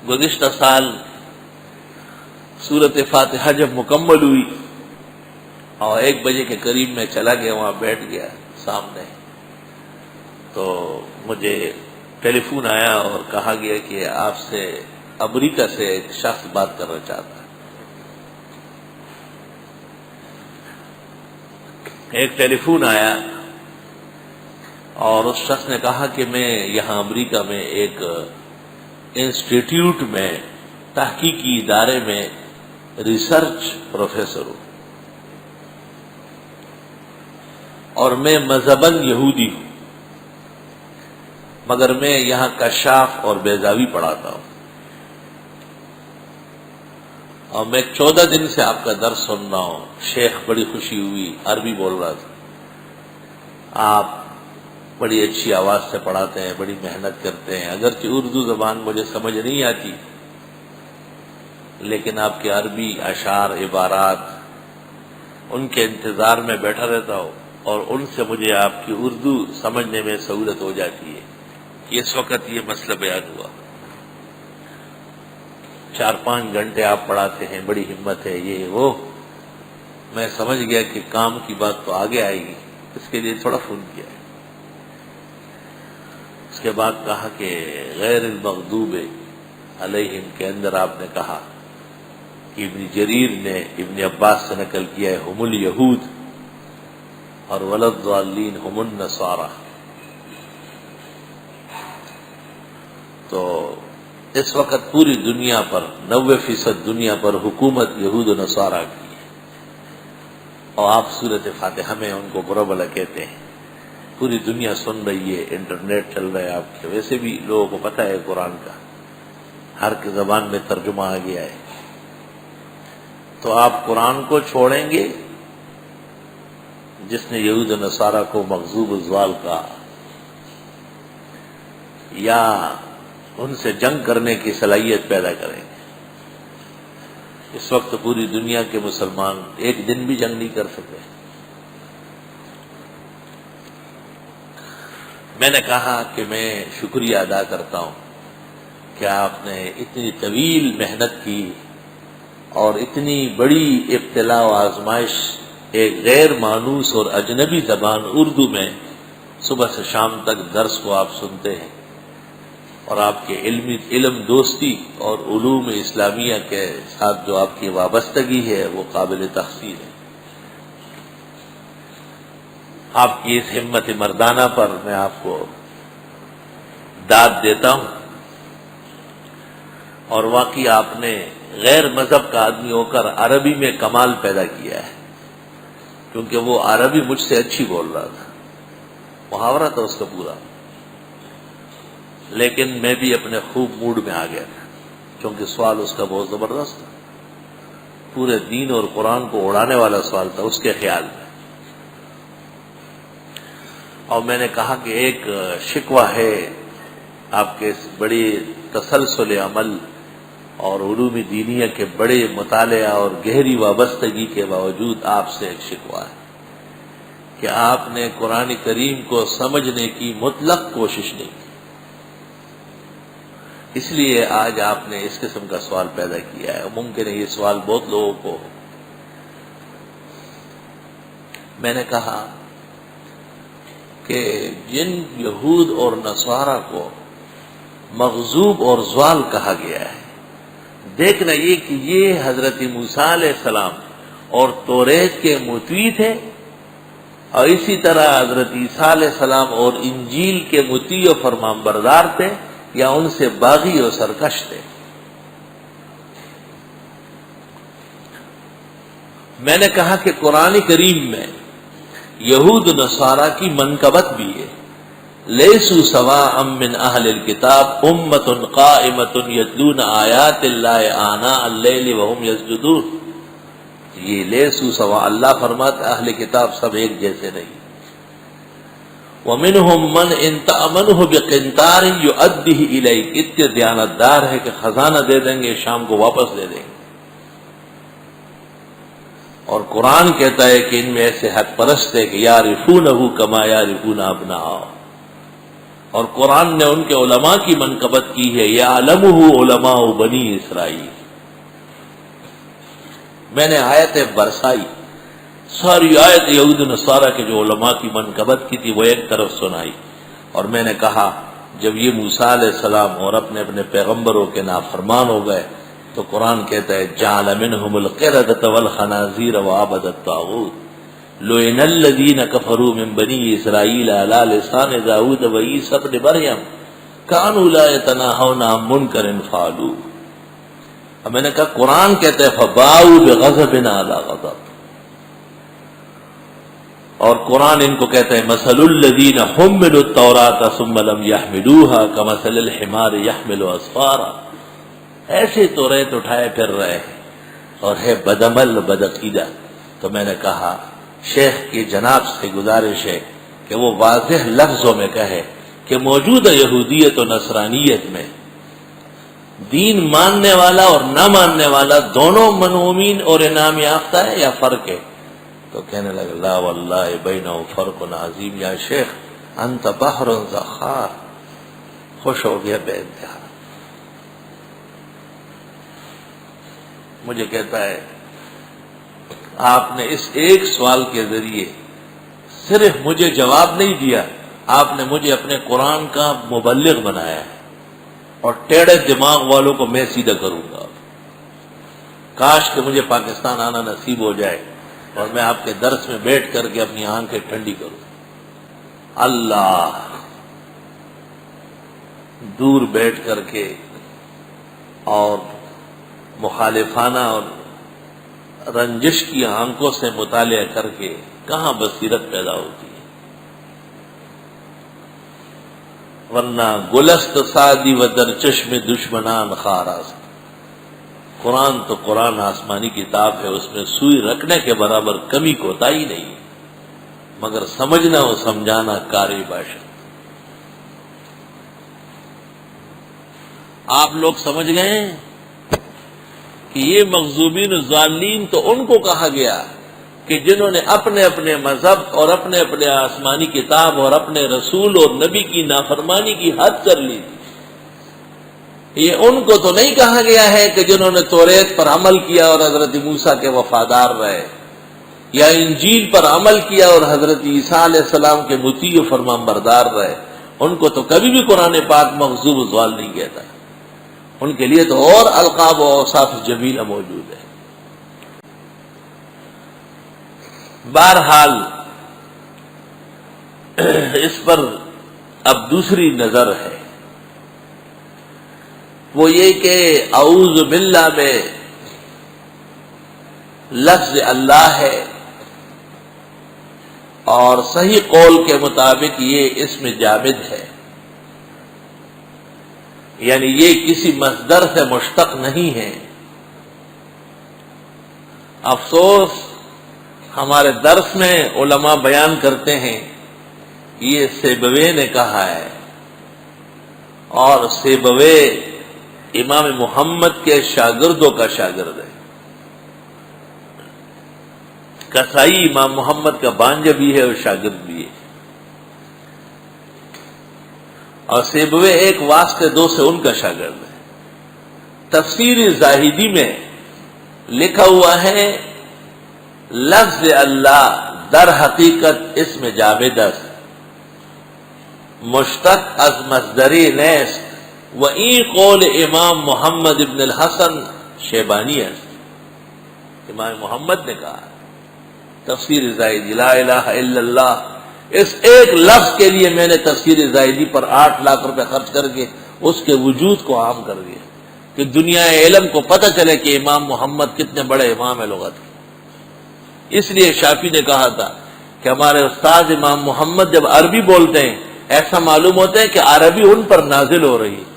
گزشتہ سال سورۃ فاتحہ جب مکمل ہوئی اور 1 بجے کے قریب میں چلا گیا، وہاں بیٹھ گیا سامنے، تو مجھے ٹیلی فون آیا اور کہا گیا کہ آپ سے امریکہ سے ایک شخص بات کرنا چاہتا ہے۔ ایک ٹیلی فون آیا اور اس شخص نے کہا کہ میں یہاں امریکہ میں ایک انسٹیٹیوٹ میں، تحقیقی ادارے میں ریسرچ پروفیسر ہوں، اور میں مذہباً یہودی ہوں، مگر میں یہاں کشاف اور بیضاوی پڑھاتا ہوں، اور میں 14 دن سے آپ کا درس سن رہا ہوں۔ شیخ بڑی خوشی ہوئی، عربی بول رہا تھا۔ آپ بڑی اچھی آواز سے پڑھاتے ہیں، بڑی محنت کرتے ہیں، اگرچہ اردو زبان مجھے سمجھ نہیں آتی، لیکن آپ کے عربی اشعار، عبارات، ان کے انتظار میں بیٹھا رہتا ہوں، اور ان سے مجھے آپ کی اردو سمجھنے میں سہولت ہو جاتی ہے۔ اس وقت یہ مسئلہ بیان ہوا، 4-5 گھنٹے آپ پڑھاتے ہیں، بڑی ہمت ہے، یہ وہ۔ میں سمجھ گیا کہ کام کی بات تو آگے آئے گی، اس کے لیے تھوڑا فون کیا ہے۔ اس کے بعد کہا کہ غیر المغضوب علیہم کے اندر آپ نے کہا کہ ابن جریر نے ابن عباس سے نقل کیا ہے ہم الیہود، اور ولضالین ہم النصارى۔ تو اس وقت پوری دنیا پر 90% دنیا پر حکومت یہود و نصارہ کی ہے، اور آپ سورۃ فاتحہ میں ان کو برا بلا کہتے ہیں۔ پوری دنیا سن رہی ہے، انٹرنیٹ چل رہا ہے آپ کے، ویسے بھی لوگوں کو پتہ ہے قرآن کا، ہر کی زبان میں ترجمہ آ گیا ہے۔ تو آپ قرآن کو چھوڑیں گے جس نے یہود و نصارہ کو مغضوب الضال کہا، یا ان سے جنگ کرنے کی صلاحیت پیدا کریں گے؟ اس وقت پوری دنیا کے مسلمان ایک دن بھی جنگ نہیں کر سکتے۔ میں نے کہا کہ میں شکریہ ادا کرتا ہوں کہ آپ نے اتنی طویل محنت کی اور اتنی بڑی ابتلاء و آزمائش، ایک غیر مانوس اور اجنبی زبان اردو میں صبح سے شام تک درس کو آپ سنتے ہیں، اور آپ کے علم دوستی اور علوم اسلامیہ کے ساتھ جو آپ کی وابستگی ہے وہ قابل تحسین ہے۔ آپ کی اس ہمت مردانہ پر میں آپ کو داد دیتا ہوں، اور واقعی آپ نے غیر مذہب کا آدمی ہو کر عربی میں کمال پیدا کیا ہے، کیونکہ وہ عربی مجھ سے اچھی بول رہا تھا، محاورہ تھا اس کا پورا، لیکن میں بھی اپنے خوب موڈ میں آ گیا تھا، کیونکہ سوال اس کا بہت زبردست تھا، پورے دین اور قرآن کو اڑانے والا سوال تھا اس کے خیال میں۔ اور میں نے کہا کہ ایک شکوہ ہے آپ کے اس بڑی تسلسل عمل اور علوم دینیہ کے بڑے مطالعہ اور گہری وابستگی کے باوجود آپ سے ایک شکوہ ہے کہ آپ نے قرآن کریم کو سمجھنے کی مطلق کوشش نہیں کی، اس لیے آج آپ نے اس قسم کا سوال پیدا کیا ہے۔ ممکن ہے یہ سوال بہت لوگوں کو۔ میں نے کہا کہ جن یہود اور نصارہ کو مغضوب اور ضال کہا گیا ہے، دیکھنا یہ کہ یہ حضرت موسیٰ علیہ السلام اور توریت کے مطیع تھے، اور اسی طرح حضرت عیسیٰ علیہ السلام اور انجیل کے مطیع و فرمانبردار تھے، یا ان سے باغی اور سرکش تھے۔ میں نے کہا کہ قرآن کریم میں یہود نصارہ کی منقبت بھی ہے، لیسوا سواء من اہل الکتاب امۃ قائمۃ یتلون آیات اللہ آناء اللیل وہم یسجدون۔ یہ لیسوا سواء، اللہ فرماتا اہل کتاب سب ایک جیسے نہیں۔ ومنہم من ان تأمنہ بقنطار یؤدیہ الیک، اتنے دیانتدار ہے کہ خزانہ دے دیں گے، شام کو واپس دے دیں گے۔ اور قرآن کہتا ہے کہ ان میں ایسے حق پرست ہے کہ یعرفونہ کما یعرفون ابناءہم، اور قرآن نے ان کے علماء کی منقبت کی ہے، یعلمہ علماء بنی اسرائیل۔ میں نے آیتیں برسائی، ساری آیت یہود نصارہ کے جو علماء کی منقبت کی تھی وہ ایک طرف سنائی، اور میں نے کہا جب یہ موسیٰ علیہ السلام اور اپنے اپنے پیغمبروں کے نافرمان ہو گئے تو قرآن کہتا ہے جعل منہم القردۃ والخنازیر وعبد الطاغوت لعن الذین کفروا من بنی اسرائیل علی لسان داؤد وعیسی ابن مریم کانوا لا یتناہون عن منکر فعلوہ۔ اب میں نے کہا قرآن کہتا ہے فباؤوا بغضب علی غضب، اور قرآن ان کو کہتا ہے مثل الذین حملوا التوراۃ ثم لم یحملوها کمثل الحمار یحمل اسفارا، ایسے توریت اٹھائے پھر رہے ہیں اور ہے بدعمل بدعقیدہ۔ تو میں نے کہا شیخ کی جناب سے گزارش ہے کہ وہ واضح لفظوں میں کہے کہ موجودہ یہودیت و نصرانیت میں دین ماننے والا اور نہ ماننے والا دونوں منعومین اور انعام یافتہ ہے یا فرق ہے؟ تو کہنے لگا لا واللہ بینہ فرق عظیم یا شیخ انت بحر زخار۔ خوش ہو گیا بے انتہا، مجھے کہتا ہے آپ نے اس ایک سوال کے ذریعے صرف مجھے جواب نہیں دیا، آپ نے مجھے اپنے قرآن کا مبلغ بنایا ہے، اور ٹیڑھے دماغ والوں کو میں سیدھا کروں گا۔ کاش کہ مجھے پاکستان آنا نصیب ہو جائے اور میں آپ کے درس میں بیٹھ کر کے اپنی آنکھیں ٹھنڈی کروں۔ اللہ دور بیٹھ کر کے اور مخالفانہ اور رنجش کی آنکھوں سے مطالعہ کر کے کہاں بصیرت پیدا ہوتی ہے، ورنہ گلست سادی و در چشم دشمنان خاراست۔ قرآن تو قرآن آسمانی کتاب ہے، اس میں سوئی رکھنے کے برابر کمی کوتاہی نہیں، مگر سمجھنا و سمجھانا کاری باشد۔ آپ لوگ سمجھ گئے کہ یہ مغضوبین الضالین تو ان کو کہا گیا کہ جنہوں نے اپنے اپنے مذہب اور اپنے اپنے آسمانی کتاب اور اپنے رسول اور نبی کی نافرمانی کی حد کر لی تھی۔ یہ ان کو تو نہیں کہا گیا ہے کہ جنہوں نے توریت پر عمل کیا اور حضرت موسیٰ کے وفادار رہے، یا انجیل پر عمل کیا اور حضرت عیسیٰ علیہ السلام کے مطیع و فرمانبردار رہے، ان کو تو کبھی بھی قرآن پاک مغضوب الضال نہیں کہتا، ان کے لیے تو اور القاب و اوصاف جمیلہ موجود ہے۔ بہرحال اس پر اب دوسری نظر ہے، وہ یہ کہ اعوذ باللہ میں لفظ اللہ ہے، اور صحیح قول کے مطابق یہ اسم جامد ہے، یعنی یہ کسی مصدر سے مشتق نہیں ہے۔ افسوس ہمارے درس میں علماء بیان کرتے ہیں یہ سیبوے نے کہا ہے، اور سیبوے امام محمد کے شاگردوں کا شاگرد ہے، کسائی امام محمد کا بانجہ بھی ہے اور شاگرد بھی ہے، اور سیبوے ایک واسطے دو سے ان کا شاگرد ہے۔ تفسیر زاہدی میں لکھا ہوا ہے لفظ اللہ در حقیقت اسم جامد است، مشتق از مصدری نیست، و این قول امام محمد ابن الحسن شیبانی است۔ امام محمد نے کہا تفسیر زاہدی لا الہ الا اللہ، اس ایک لفظ کے لیے میں نے تفسیر زاہدی پر 8 لاکھ روپے خرچ کر کے اس کے وجود کو عام کر دیا کہ دنیا علم کو پتہ چلے کہ امام محمد کتنے بڑے امام ہے لغت کے۔ اس لیے شافعی نے کہا تھا کہ ہمارے استاد امام محمد جب عربی بولتے ہیں ایسا معلوم ہوتا ہے کہ عربی ان پر نازل ہو رہی ہے،